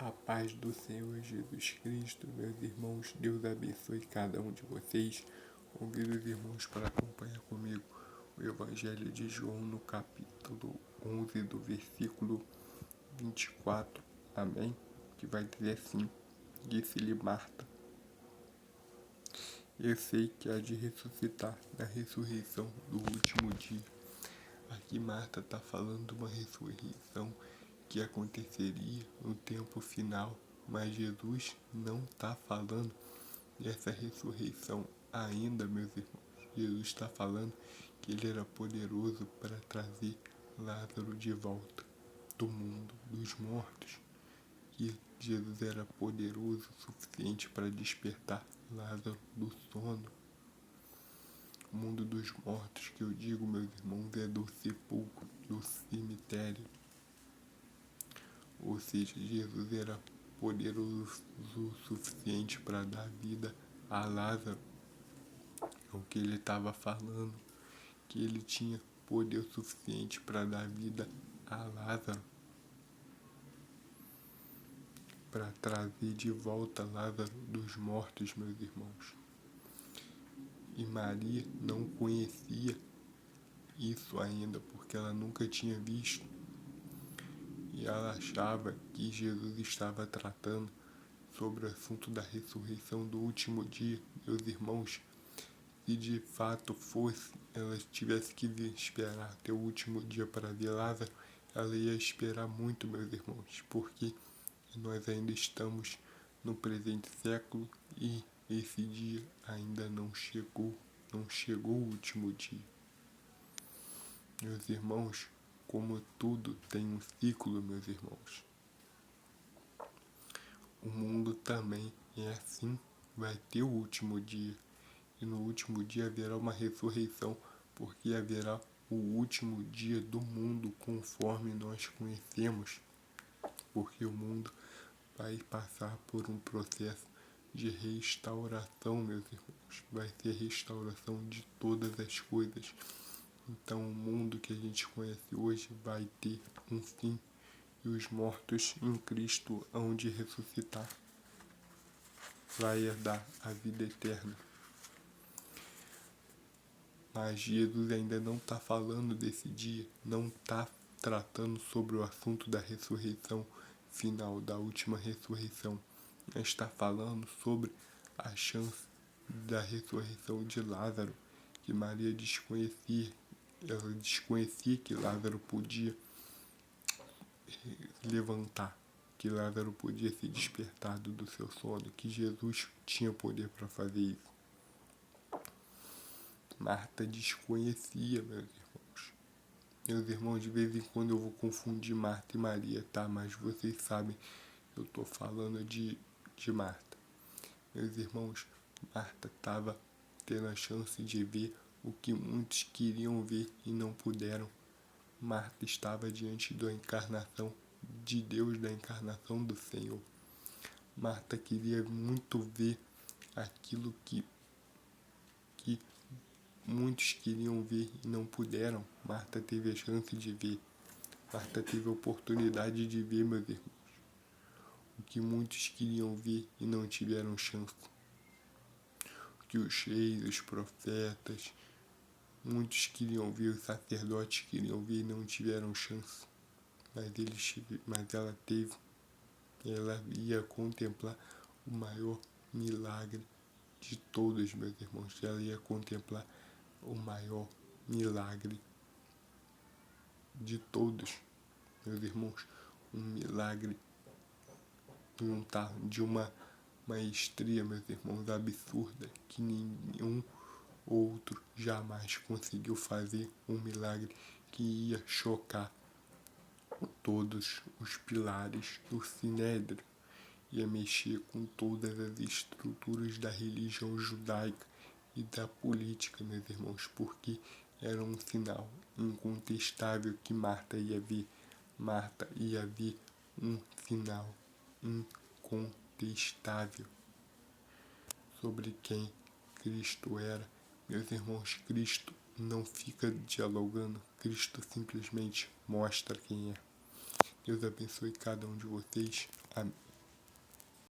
A paz do Senhor Jesus Cristo, meus irmãos, Deus abençoe cada um de vocês. Convido os irmãos para acompanhar comigo o Evangelho de João no capítulo 11 do versículo 24. Amém? Que vai dizer assim: disse-lhe Marta: eu sei que há de ressuscitar na ressurreição do último dia. Aqui Marta está falando de uma ressurreição que aconteceria no tempo final, mas Jesus não está falando dessa ressurreição ainda, meus irmãos. Jesus está falando que ele era poderoso para trazer Lázaro de volta do mundo dos mortos, que Jesus era poderoso o suficiente para despertar Lázaro do sono. O mundo dos mortos, que eu digo, meus irmãos, é do sepulcro, do cemitério. Ou seja, Jesus era poderoso o suficiente para dar vida a Lázaro. É o que ele estava falando, que ele tinha poder suficiente para dar vida a Lázaro, para trazer de volta Lázaro dos mortos, meus irmãos. E Maria não conhecia isso ainda, porque ela nunca tinha visto. E ela achava que Jesus estava tratando sobre o assunto da ressurreição do último dia. Meus irmãos, se de fato fosse, ela tivesse que esperar até o último dia para ver Lázaro, ela ia esperar muito, meus irmãos, porque nós ainda estamos no presente século e esse dia ainda não chegou o último dia. Meus irmãos, como tudo tem um ciclo, meus irmãos, o mundo também é assim, vai ter o último dia. E no último dia haverá uma ressurreição, porque haverá o último dia do mundo conforme nós conhecemos. Porque o mundo vai passar por um processo de restauração, meus irmãos. Vai ter restauração de todas as coisas. Então o mundo que a gente conhece hoje vai ter um fim. E os mortos em Cristo hão de ressuscitar. Vai herdar a vida eterna. Mas Jesus ainda não está falando desse dia, não está tratando sobre o assunto da ressurreição final, da última ressurreição. Ele está falando sobre a chance da ressurreição de Lázaro, que Maria desconhecia. Ela desconhecia que Lázaro podia levantar, que Lázaro podia ser despertado do seu sono, que Jesus tinha poder para fazer isso. Marta desconhecia, meus irmãos. Meus irmãos, de vez em quando eu vou confundir Marta e Maria, tá? Mas vocês sabem, eu tô falando de Marta. Meus irmãos, Marta estava tendo a chance de ver o que muitos queriam ver e não puderam. Marta estava diante da encarnação de Deus, da encarnação do Senhor. Marta queria muito ver aquilo que muitos queriam ver e não puderam. Marta teve a chance de ver. Marta teve a oportunidade de ver, meus irmãos, o que muitos queriam ver e não tiveram chance. O que os reis, os profetas, muitos queriam ver, os sacerdotes queriam ver e não tiveram chance. Mas ela teve. Ela ia contemplar o maior milagre de todos, meus irmãos. Ela ia contemplar o maior milagre de todos, meus irmãos. Um milagre de uma maestria, meus irmãos, absurda, que nenhum outro jamais conseguiu fazer. Um milagre que ia chocar todos os pilares do Sinédrio, ia mexer com todas as estruturas da religião judaica e da política, meus irmãos, porque era um sinal incontestável que Marta ia ver. Marta ia ver um sinal incontestável sobre quem Cristo era. Meus irmãos, Cristo não fica dialogando, Cristo simplesmente mostra quem é. Deus abençoe cada um de vocês. Amém.